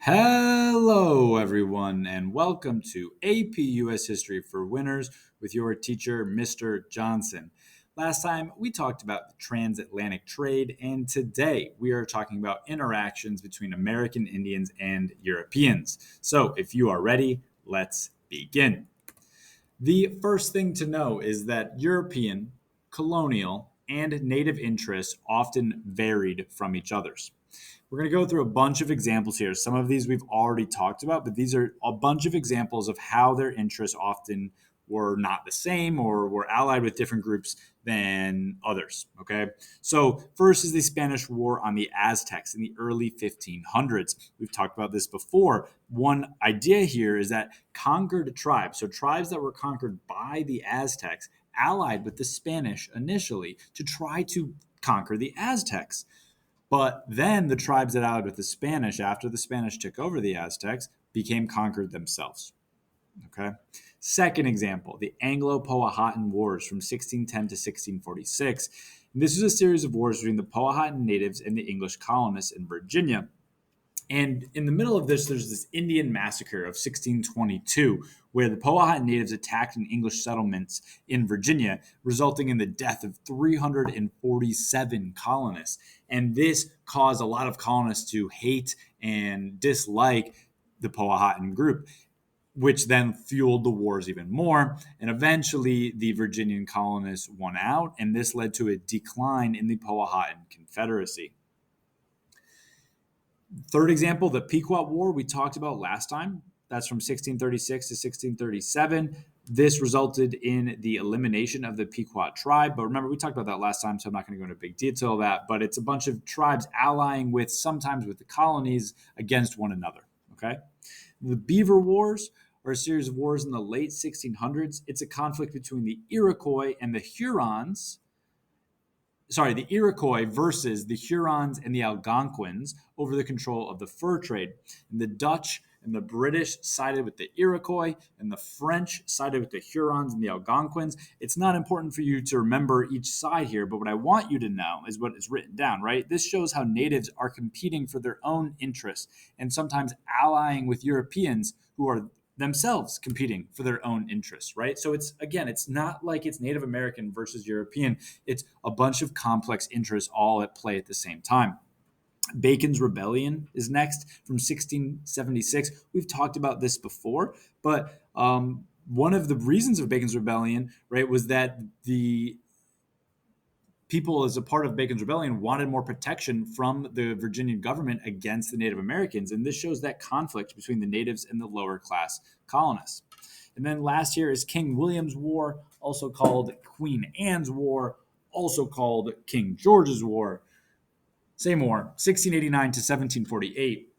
Hello, everyone, and welcome to AP US History for Winners with your teacher, Mr. Johnson. Last time we talked about the transatlantic trade, and today we are talking about interactions between American Indians and Europeans. So, if you are ready, let's begin. The first thing to know is that European, colonial, and native interests often varied from each other's. We're going to go through a bunch of examples here. Some of these we've already talked about, but these are a bunch of examples of how their interests often were not the same or were allied with different groups than others. Okay. So, first is the Spanish War on the Aztecs in the early 1500s. We've talked about this before. One idea here is that conquered tribes, so tribes that were conquered by the Aztecs, allied with the Spanish initially to try to conquer the Aztecs. But then the tribes that allied with the Spanish, after the Spanish took over the Aztecs, became conquered themselves. Okay. Second example, the Anglo-Powhatan Wars from 1610 to 1646. And this was a series of wars between the Powhatan natives and the English colonists in Virginia. And in the middle of this, there's this Indian massacre of 1622, where the Powhatan natives attacked an English settlements in Virginia, resulting in the death of 347 colonists. And this caused a lot of colonists to hate and dislike the Powhatan group, which then fueled the wars even more. And eventually, the Virginian colonists won out, and this led to a decline in the Powhatan Confederacy. Third example, the Pequot War we talked about last time. That's from 1636 to 1637. This resulted in the elimination of the Pequot tribe. But remember, we talked about that last time, so I'm not going to go into big detail of that. But it's a bunch of tribes allying with, sometimes with the colonies, against one another. Okay. The Beaver Wars are a series of wars in the late 1600s. It's a conflict between the Iroquois and the Hurons. Sorry, the Iroquois versus the Hurons and the Algonquins over the control of the fur trade. And the Dutch and the British sided with the Iroquois, and the French sided with the Hurons and the Algonquins. It's not important for you to remember each side here, but what I want you to know is what is written down, right? This shows how natives are competing for their own interests and sometimes allying with Europeans who are themselves competing for their own interests, right? So it's not like it's Native American versus European. It's a bunch of complex interests all at play at the same time. Bacon's Rebellion is next from 1676. We've talked about this before, but one of the reasons of Bacon's Rebellion, right, was that the people, as a part of Bacon's Rebellion, wanted more protection from the Virginian government against the Native Americans. And this shows that conflict between the natives and the lower class colonists. And then last year is King William's War, also called Queen Anne's War, also called King George's War. Same war, 1689 to 1748.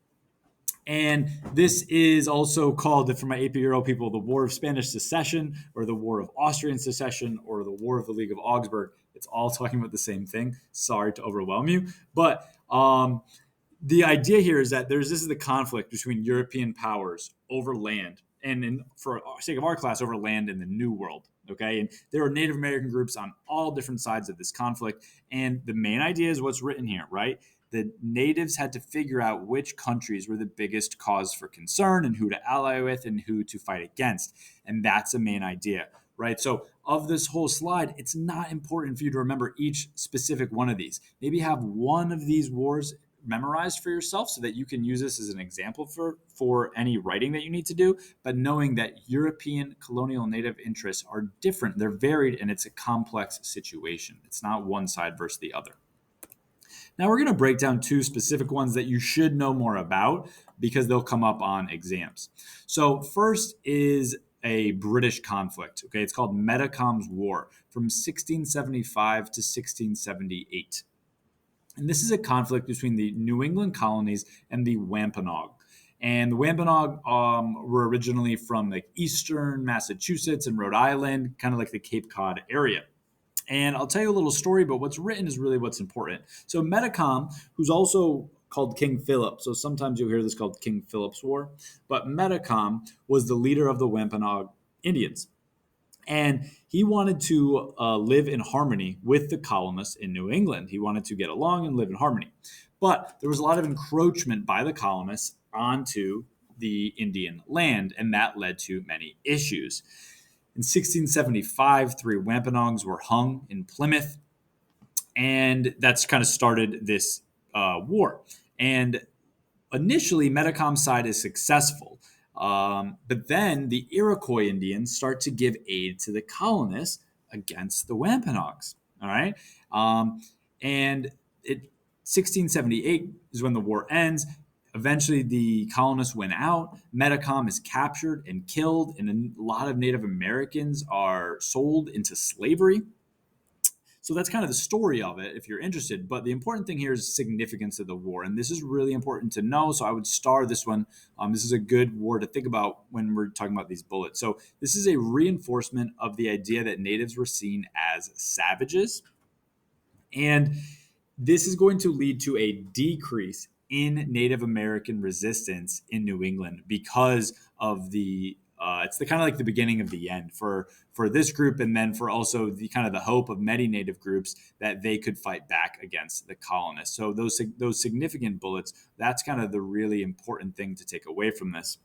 And this is also called, for my AP Euro people, the War of Spanish Secession, or the War of Austrian Secession, or the War of the League of Augsburg. It's all talking about the same thing. Sorry to overwhelm you. But the idea here is that this is the conflict between European powers over land, and for sake of our class, over land in the New World. Okay. And there are Native American groups on all different sides of this conflict. And the main idea is what's written here, right? The natives had to figure out which countries were the biggest cause for concern and who to ally with and who to fight against. And that's the main idea, right? So, of this whole slide, it's not important for you to remember each specific one of these. Maybe have one of these wars memorized for yourself so that you can use this as an example for any writing that you need to do. But knowing that European colonial native interests are different, they're varied, and it's a complex situation. It's not one side versus the other. Now we're going to break down two specific ones that you should know more about because they'll come up on exams. So first is a British conflict. Okay, it's called Metacom's War from 1675 to 1678. And this is a conflict between the New England colonies and the Wampanoag. And the Wampanoag were originally from like eastern Massachusetts and Rhode Island, kind of like the Cape Cod area. And I'll tell you a little story, but what's written is really what's important. So Metacom, who's also called King Philip, so sometimes you'll hear this called King Philip's War, but Metacom was the leader of the Wampanoag Indians. And he wanted to live in harmony with the colonists in New England. He wanted to get along and live in harmony. But there was a lot of encroachment by the colonists onto the Indian land, and that led to many issues. In 1675, 3 Wampanoags were hung in Plymouth, and that's kind of started this war. And initially, Metacom's side is successful. But then the Iroquois Indians start to give aid to the colonists against the Wampanoags. All right. And 1678 is when the war ends. Eventually, the colonists win out. Metacom is captured and killed, and a lot of Native Americans are sold into slavery. So that's kind of the story of it if you're interested. But the important thing here is significance of the war. And this is really important to know. So I would star this one. This is a good war to think about when we're talking about these bullets. So this is a reinforcement of the idea that natives were seen as savages. And this is going to lead to a decrease in Native American resistance in New England because of the it's the kind of like the beginning of the end for this group, and then for also the kind of the hope of many Native groups that they could fight back against the colonists. So those significant bullets, that's kind of the really important thing to take away from this.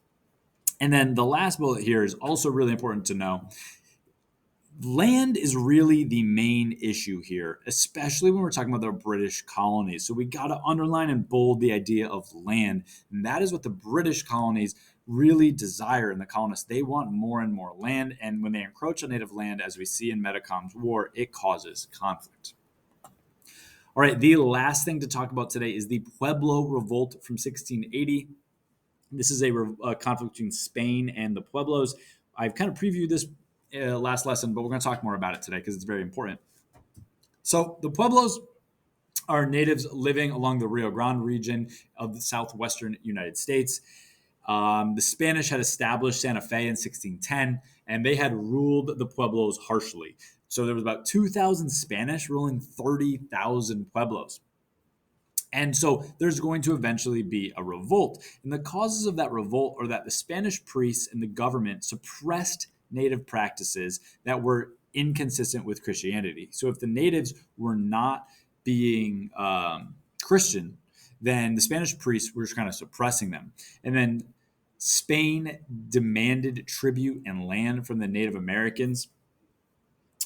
And then the last bullet here is also really important to know. Land is really the main issue here, especially when we're talking about the British colonies. So we got to underline and bold the idea of land. And that is what the British colonies really desire in the colonists. They want more and more land. And when they encroach on native land, as we see in Metacom's war, it causes conflict. All right, the last thing to talk about today is the Pueblo Revolt from 1680. This is a conflict between Spain and the Pueblos. I've kind of previewed this last lesson, but we're going to talk more about it today because it's very important. So the Pueblos are natives living along the Rio Grande region of the southwestern United States. The Spanish had established Santa Fe in 1610, and they had ruled the Pueblos harshly. So there was about 2,000 Spanish ruling 30,000 Pueblos. And so there's going to eventually be a revolt. And the causes of that revolt are that the Spanish priests and the government suppressed native practices that were inconsistent with Christianity. So if the natives were not being Christian, then the Spanish priests were just kind of suppressing them. And then Spain demanded tribute and land from the Native Americans.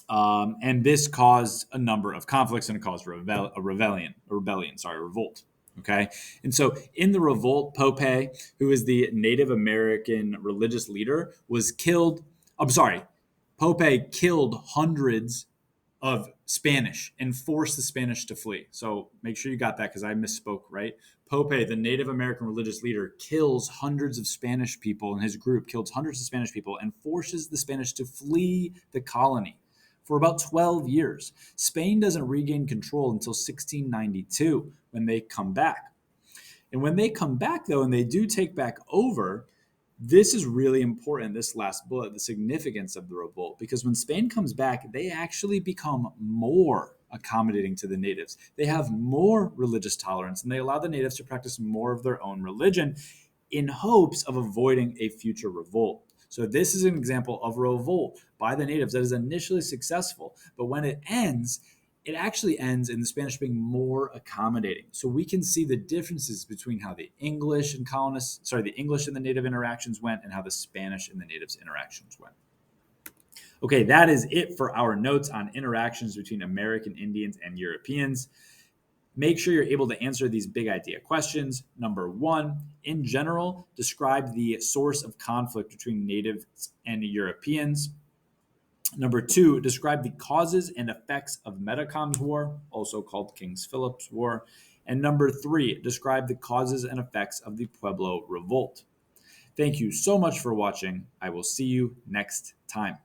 And this caused a number of conflicts, and it caused a revolt. Okay. And so in the revolt, Pope, who is the Native American religious leader, was killed. I'm sorry. Pope killed hundreds of Spanish and forced the Spanish to flee. So make sure you got that because I misspoke, right? Pope, the Native American religious leader, kills hundreds of Spanish people, and his group kills hundreds of Spanish people and forces the Spanish to flee the colony for about 12 years. Spain doesn't regain control until 1692 when they come back. And when they come back, though, and they do take back over, this is really important, this last bullet, the significance of the revolt, because when Spain comes back, they actually become more accommodating to the natives. They have more religious tolerance, and they allow the natives to practice more of their own religion in hopes of avoiding a future revolt. So this is an example of a revolt by the natives that is initially successful, but when it ends, it actually ends in the Spanish being more accommodating. So we can see the differences between how the English and the native interactions went and how the Spanish and the natives interactions went. Okay, that is it for our notes on interactions between American Indians and Europeans. Make sure you're able to answer these big idea questions. Number 1, in general, describe the source of conflict between natives and Europeans. Number 2, describe the causes and effects of Metacom's War, also called King Philip's War. And number 3, describe the causes and effects of the Pueblo Revolt. Thank you so much for watching. I will see you next time.